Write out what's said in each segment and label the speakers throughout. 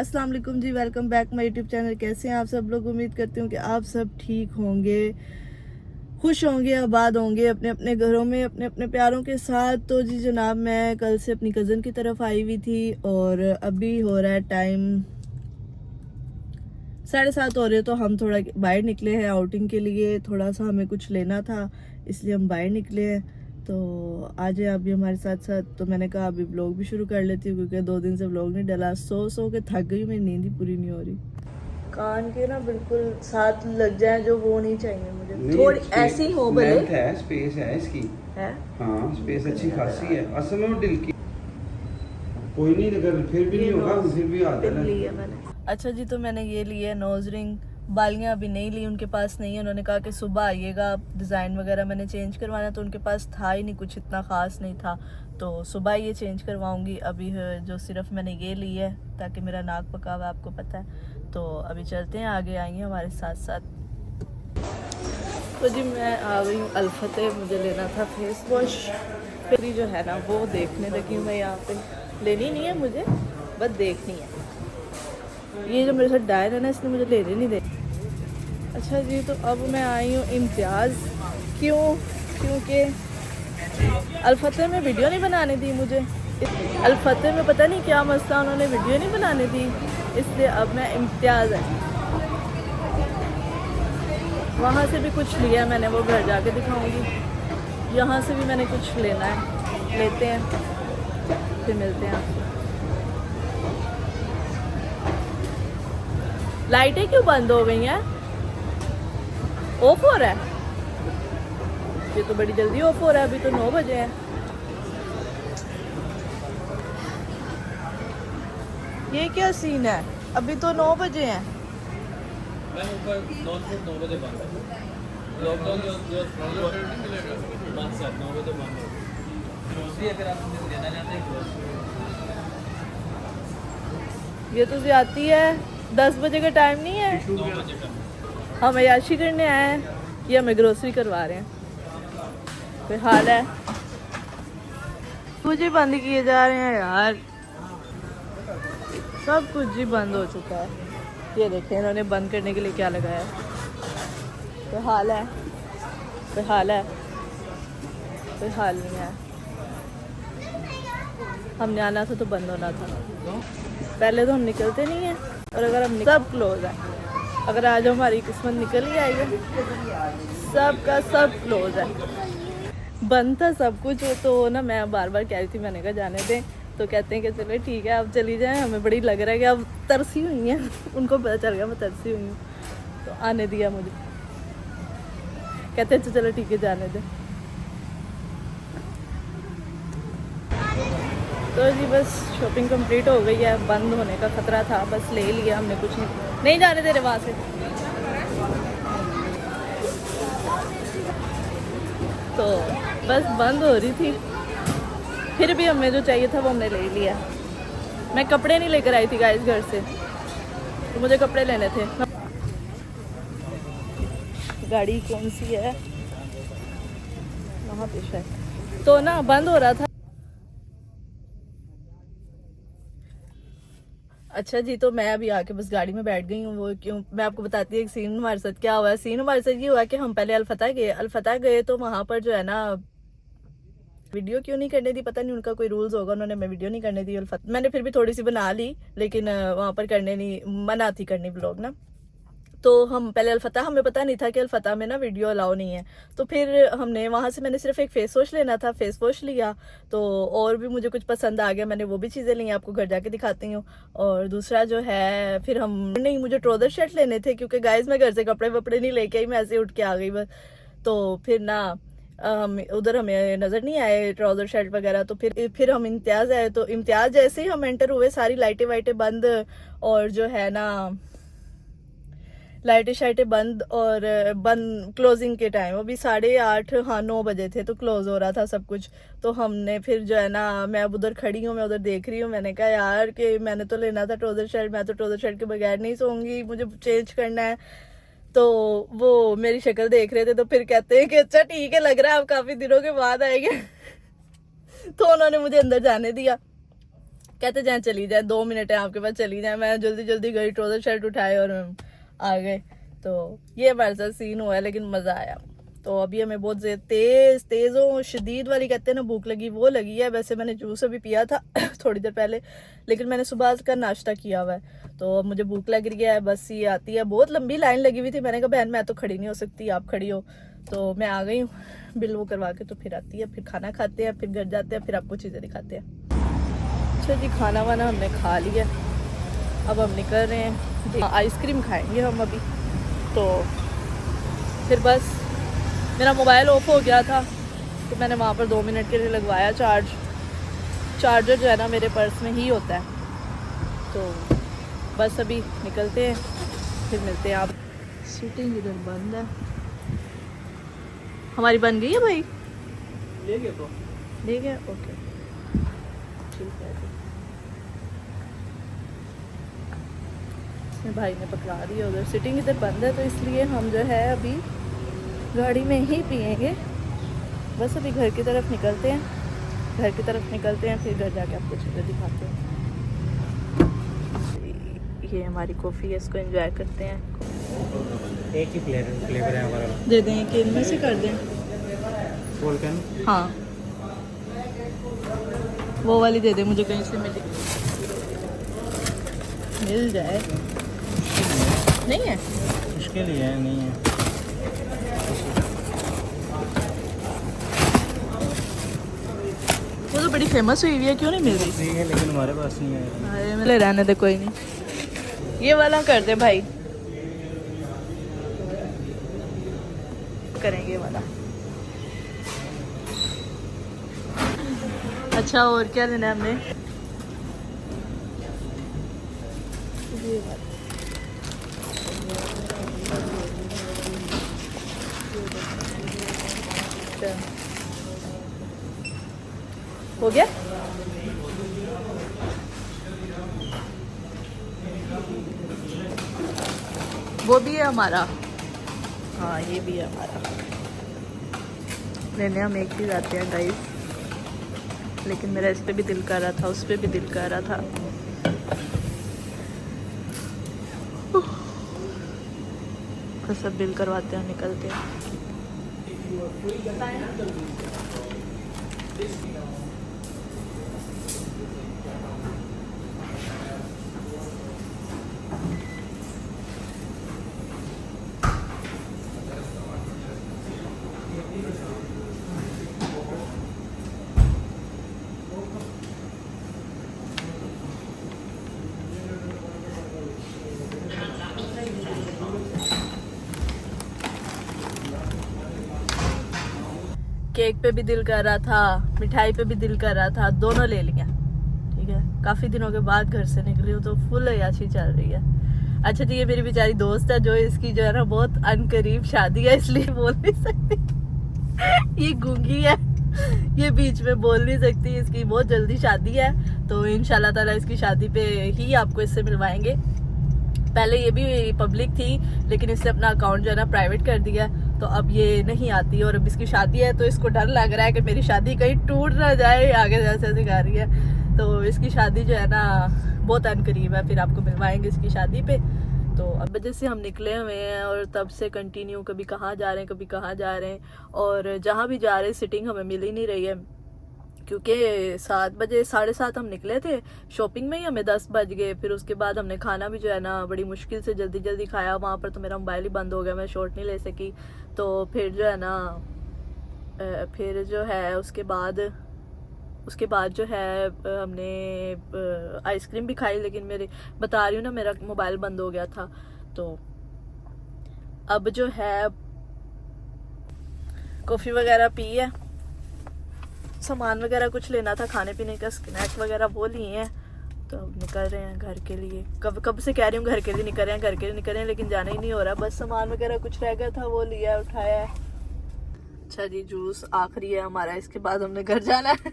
Speaker 1: अस्सलाम वालेकुम जी, welcome back my YouTube channel. कैसे हैं आप सब लोग? उम्मीद करती हूँ कि आप सब ठीक होंगे, खुश होंगे, आबाद होंगे अपने अपने घरों में अपने अपने प्यारों के साथ। तो जी जनाब, मैं कल से अपनी कज़न की तरफ आई हुई थी और अभी हो रहा है टाइम 7:30 हो रहे। तो हम थोड़ा बाहर निकले हैं आउटिंग के लिए, थोड़ा सा हमें कुछ लेना था इसलिए हम बाहर निकले हैं। तो आज आप भी हमारे साथ साथ। तो मैंने कहा अभी व्लॉग भी शुरू कर लेती हूँ क्योंकि 2 दिन से व्लॉग नहीं डाला। सो के थक गई, मेरी नींद ही पूरी नहीं हो रही। कान के ना बिल्कुल साथ लग जाए जो वो नहीं चाहिए मुझे, थोड़ी ऐसी हो भले
Speaker 2: है, स्पेस है इसकी
Speaker 1: है।
Speaker 2: हाँ स्पेस अच्छी खासी है असल में। वो दिल की कोई नहीं, अगर फिर भी नहीं होगा फिर भी आता है
Speaker 1: लिया मैंने। अच्छा जी, तो मैंने ये लिए नोज रिंग। बालियाँ अभी नहीं ली, उनके पास नहीं है। उन्होंने कहा कि सुबह आइएगा, डिज़ाइन वगैरह मैंने चेंज करवाना, तो उनके पास था ही नहीं, कुछ इतना ख़ास नहीं था। तो सुबह ये चेंज करवाऊंगी। अभी जो सिर्फ मैंने ये ली है ताकि मेरा नाक पका हुआ, आपको पता है। तो अभी चलते हैं आगे, आइए हमारे साथ साथ। तो जी मैं आ गई हूँ अल्फते, मुझे लेना था फेस वॉश। फिर जो है ना वो देखने लगी हूँ मैं यहाँ पे। लेनी नहीं है मुझे, बस देखनी है। ये जो मेरे साथ डायर है ना, इसने मुझे लेने नहीं दे। अच्छा जी, तो अब मैं आई हूँ इम्तियाज़। क्यों? क्योंकि अल्फते में वीडियो नहीं बनाने दी मुझे। अल्फते में पता नहीं क्या मसला, उन्होंने वीडियो नहीं बनाने दी, इसलिए अब मैं इम्तियाज़ है। वहाँ से भी कुछ लिया मैंने, वो घर जाके दिखाऊंगी। यहाँ से भी मैंने कुछ लेना है, लेते हैं फिर मिलते हैं आपसे। लाइटें क्यों बंद हो गई हैं? ऑफ हो रहा है? ये तो बड़ी जल्दी ऑफ हो रहा है, अभी तो 9 बजे हैं। ये क्या सीन है? अभी तो 9 बजे हैं।
Speaker 3: मैं ऊपर 9 बजे बंद है। लॉकडाउन जो 9 बजे बंद है। ग्रोसरी अगर आप मुझे लेना चाहते हैं ग्रोसरी,
Speaker 1: ये तो ज्यादती है। 10 बजे का टाइम नहीं है।
Speaker 3: 9 बजे का।
Speaker 1: हम अयाशी करने आए हैं कि हमें ग्रोसरी करवा रहे हैं। कोई हाल है? कुछ ही बंद किए जा रहे हैं यार, सब कुछ ही बंद हो चुका है। ये देखें इन्होंने बंद करने के लिए क्या लगाया है। कोई हाल है? कोई हाल है? कोई हाल नहीं है। हमने आना था तो बंद होना था। पहले तो हम निकलते नहीं हैं, और अगर हम सब क्लोज है। अगर आज हमारी किस्मत निकल ही आएगी, सब का सब क्लोज है। बंद था सब कुछ। तो ना मैं बार बार कह रही थी, मैंने कहा जाने दें। तो कहते हैं कि चलो ठीक है आप चली जाएं, हमें बड़ी लग रहा है कि अब तरसी हुई हैं। उनको पता चल गया मैं तरसी हुई हूँ, तो आने दिया मुझे। कहते हैं चलो ठीक है जाने दें। तो जी बस शॉपिंग कंप्लीट हो गई है। बंद होने का खतरा था, बस ले लिया हमने। कुछ नहीं जाने दे रहे वहाँ से। तो बस बंद हो रही थी, फिर भी हमें जो चाहिए था वो हमने ले लिया। मैं कपड़े नहीं लेकर आई थी गाइस घर से, तो मुझे कपड़े लेने थे। गाड़ी कौन सी है? वहाँ पे शायद। तो ना बंद हो रहा था। अच्छा जी, तो मैं अभी आके बस गाड़ी में बैठ गई हूँ। वो क्यों, मैं आपको बताती हूँ एक सीन हमारे साथ क्या हुआ है। सीन हमारे साथ ये हुआ कि हम पहले अल्फता गए तो वहाँ पर जो है ना वीडियो क्यों नहीं करने दी, पता नहीं उनका कोई रूल्स होगा, उन्होंने मैं वीडियो नहीं करने दी। मैंने फिर भी थोड़ी सी बना ली, लेकिन वहाँ पर करने नहीं, मना थी करनी व्लॉग ना। तो हम पहले अल्फता, हमें पता नहीं था कि अल्फता में ना वीडियो अलाउ नहीं है। तो फिर हमने वहाँ से, मैंने सिर्फ एक फेस वॉश लेना था, फेस वॉश लिया। तो और भी मुझे कुछ पसंद आ गया, मैंने वो भी चीज़ें ली, आपको घर जाके दिखाती हूँ। और दूसरा जो है, फिर हम नहीं, मुझे ट्राउजर शर्ट लेने थे क्योंकि गाइस मैं घर से कपड़े वपड़े नहीं लेके आई, मैं ऐसे उठ के आ गई बस। तो फिर ना हम उधर हमें नज़र नहीं आए ट्राउजर शर्ट वगैरह। तो फिर हम इम्तियाज़ आए। तो इम्तियाज़ जैसे ही हम एंटर हुए, सारी लाइटें वाइटें बंद, और जो है ना लाइटें शाइटें बंद, और बंद क्लोजिंग के टाइम अभी 8:30, हाँ 9 बजे थे, तो क्लोज हो रहा था सब कुछ। तो हमने फिर जो है ना, मैं अब उधर खड़ी हूँ, मैं उधर देख रही हूँ। मैंने कहा यार कि मैंने तो लेना था ट्राउजर शर्ट, मैं तो ट्राउजर शर्ट के बगैर नहीं सोऊंगी, मुझे चेंज करना है। तो वो मेरी शक्ल देख रहे थे, तो फिर कहते हैं कि अच्छा ठीक है, लग रहा है आप काफी दिनों के बाद आएंगे। तो उन्होंने मुझे अंदर जाने दिया। कहते जाए चली जाए, 2 मिनट है आपके पास, चली जाए। मैं जल्दी जल्दी गई, ट्राउजर शर्ट उठाए और हम आ गए। तो ये हमारे साथ सीन हुआ है, लेकिन मजा आया। तो अभी हमें बहुत तेज़ों शदीद वाली कहते हैं ना भूख लगी, वो लगी है। वैसे मैंने जूस अभी पिया था थोड़ी देर पहले, लेकिन मैंने सुबह का नाश्ता किया हुआ है। तो अब मुझे भूख लग रही है, बस ये आती है। बहुत लंबी लाइन लगी हुई थी, मैंने कहा बहन मैं तो खड़ी नहीं हो सकती, आप खड़ी हो। तो मैं आ गई हूँ, बिल वो करवा के तो फिर आती है, फिर खाना खाते हैं, फिर घर जाते हैं, फिर आपको चीज़ें दिखाते हैं। अच्छा जी, खाना वाना हमने खा लिया, अब हम निकल रहे हैं। आइसक्रीम खाएंगे हम अभी। तो फिर बस मेरा मोबाइल ऑफ हो गया था, तो मैंने वहाँ पर 2 मिनट के लिए लगवाया चार्जर जो है ना मेरे पर्स में ही होता है। तो बस अभी निकलते हैं, फिर मिलते हैं। आप सीटिंग इधर बंद है, हमारी बन गई है भाई,
Speaker 3: ले गए तो
Speaker 1: ले गया, ओके ठीक है। इसमें भाई ने पकड़ा दिया उधर, सीटिंग इधर बंद है, तो इसलिए हम जो है अभी गाड़ी में ही पिएंगे। बस अभी घर की तरफ निकलते हैं, फिर घर जाके आपको चीज़ें दिखाते हैं। ये हमारी कॉफ़ी है, इसको एंजॉय करते हैं।
Speaker 3: एक ही फ्लेवर है हमारा।
Speaker 1: दे दें कि इनमें से कर दें?
Speaker 3: बोल के
Speaker 1: हाँ वो वाली दे दे, मुझे कहीं से मिल जाए। नहीं है
Speaker 3: इसके लिए नहीं है।
Speaker 1: वो तो बड़ी फेमस हुई है, क्यों नहीं मिल रही?
Speaker 3: है लेकिन हमारे पास नहीं है।
Speaker 1: अरे मिले रहने दे, कोई नहीं। ये वाला कर दे भाई, करेंगे ये वाला। अच्छा और क्या लेना है हमने? ये वाला। अच्छा। हो गया? वो भी है हमारा, हाँ ये भी है हमारा। लेने हम एक ही जाते हैं गाइस, लेकिन मेरा इस पे भी दिल कर रहा था, उस पे भी दिल कर रहा था। तो सब बिल करवाते हैं, निकलते हैं। केक पे भी दिल कर रहा था, मिठाई पे भी दिल कर रहा था, दोनों ले लिया। ठीक है, काफी दिनों के बाद घर से निकली हूँ तो फुल अय्याशी चल रही है। अच्छा जी, ये मेरी बेचारी दोस्त है, जो इसकी जो है ना बहुत अनकरीब शादी है, इसलिए बोल नहीं सकती। ये गूंगी है, ये बीच में बोल नहीं सकती। इसकी बहुत जल्दी शादी है, तो इंशाल्लाह ताला इसकी शादी पे ही आपको इससे मिलवाएंगे। पहले ये भी पब्लिक थी, लेकिन इसने अपना अकाउंट जो है ना प्राइवेट कर दिया, तो अब ये नहीं आती। और अब इसकी शादी है, तो इसको डर लग रहा है कि मेरी शादी कहीं टूट ना जाए, आगे जैसे सिखा रही है। तो इसकी शादी जो है ना बहुत अनकरीब है, फिर आपको मिलवाएंगे इसकी शादी पे। तो अब जैसे हम निकले हुए हैं और तब से कंटिन्यू कभी कहाँ जा रहे हैं, कभी कहाँ जा रहे हैं, और जहाँ भी जा रहे हैं सिटिंग हमें मिल ही नहीं रही है, क्योंकि 7 बजे 7:30 हम निकले थे, शॉपिंग में ही हमें 10 बज गए। फिर उसके बाद हमने खाना भी जो है ना बड़ी मुश्किल से जल्दी जल्दी खाया। वहाँ पर तो मेरा मोबाइल ही बंद हो गया, मैं शॉट नहीं ले सकी। तो फिर जो है ना फिर जो है उसके बाद जो है हमने आइसक्रीम भी खाई, लेकिन मेरे बता रही हूँ ना मेरा मोबाइल बंद हो गया था। तो अब जो है कॉफ़ी वगैरह पी है, सामान वगैरह कुछ लेना था खाने पीने का, स्नैक्स वगैरह वो लिए हैं। तो अब निकल रहे हैं घर के लिए। कब से कह रही हूँ घर के लिए निकल रहे हैं, लेकिन जाना ही नहीं हो रहा। बस सामान वगैरह कुछ रह गया था, वो लिया उठाया है। अच्छा जी, जूस आखिरी है हमारा, इसके बाद हमने घर जाना है।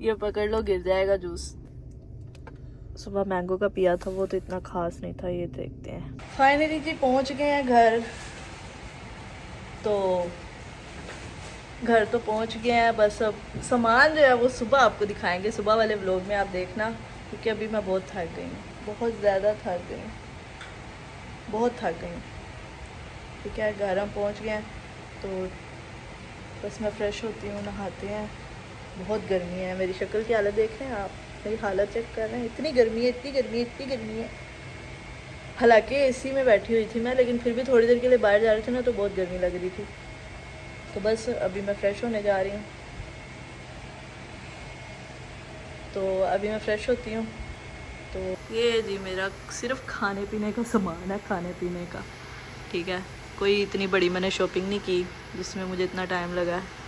Speaker 1: ये पकड़ लो, गिर जाएगा जूस। सुबह मैंगो का पिया था, वो तो इतना खास नहीं था। ये देखते हैं, फाइनली जी पहुंच गए हैं घर। तो घर तो पहुंच गए हैं, बस अब सामान जो है वो सुबह आपको दिखाएंगे, सुबह वाले व्लॉग में आप देखना, क्योंकि अभी मैं बहुत थक गई हूँ, बहुत ज़्यादा थक गई हूँ, बहुत थक गई हूँ। ठीक है, घर हम पहुँच गए हैं तो बस मैं फ़्रेश होती हूँ, नहाते हैं। बहुत गर्मी है, मेरी शक्ल की हालत देख रहे हैं आप, मेरी हालत चेक कर रहे हैं, इतनी गर्मी है, इतनी गर्मी है, इतनी गर्मी है। हालांकि एसी में बैठी हुई थी मैं, लेकिन फिर भी थोड़ी देर के लिए बाहर जा रही थी ना तो बहुत गर्मी लग रही थी। तो बस अभी मैं फ़्रेश होने जा रही हूँ, तो अभी मैं फ़्रेश होती हूँ। तो ये जी मेरा सिर्फ खाने पीने का सामान है, खाने पीने का। ठीक है, कोई इतनी बड़ी मैंने शॉपिंग नहीं की जिसमें मुझे इतना टाइम लगा है।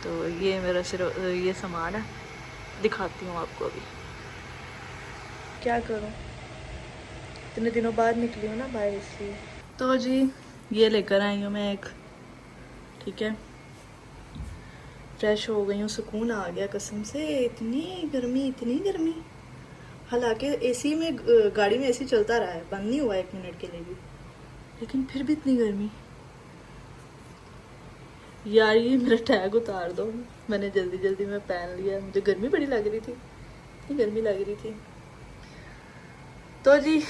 Speaker 1: तो ये मेरा सिर्फ ये सामान है, दिखाती हूँ आपको अभी। क्या करूँ, इतने दिनों बाद निकली हूँ ना बाहर, इसलिए। तो जी ये लेकर आई हूँ मैं एक, ठीक है, फ्रेश हो गई हूँ, सुकून आ गया कसम से। इतनी गर्मी, इतनी गर्मी। हालांकि एसी में गाड़ी में एसी चलता रहा है, बंद नहीं हुआ 1 मिनट के लिए भी, लेकिन फिर भी इतनी गर्मी। यार ये मेरा टैग उतार दो, मैंने जल्दी जल्दी में पहन लिया, मुझे गर्मी बड़ी लग रही थी, इतनी गर्मी लग रही थी। तो जी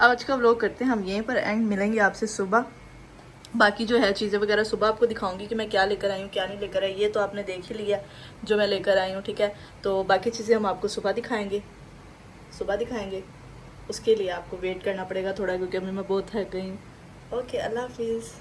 Speaker 1: आज का व्लॉग करते हैं हम यहीं पर एंड, मिलेंगे आपसे सुबह। बाकी जो है चीज़ें वगैरह सुबह आपको दिखाऊंगी कि मैं क्या लेकर आई हूँ, क्या नहीं लेकर आई, ये तो आपने देख ही लिया जो मैं लेकर आई हूँ। ठीक है, तो बाकी चीज़ें हम आपको सुबह दिखाएंगे, सुबह दिखाएंगे। उसके लिए आपको वेट करना पड़ेगा थोड़ा, क्योंकि अभी मैं बहुत थक गई हूँ। ओके, अल्लाह हाफिज़।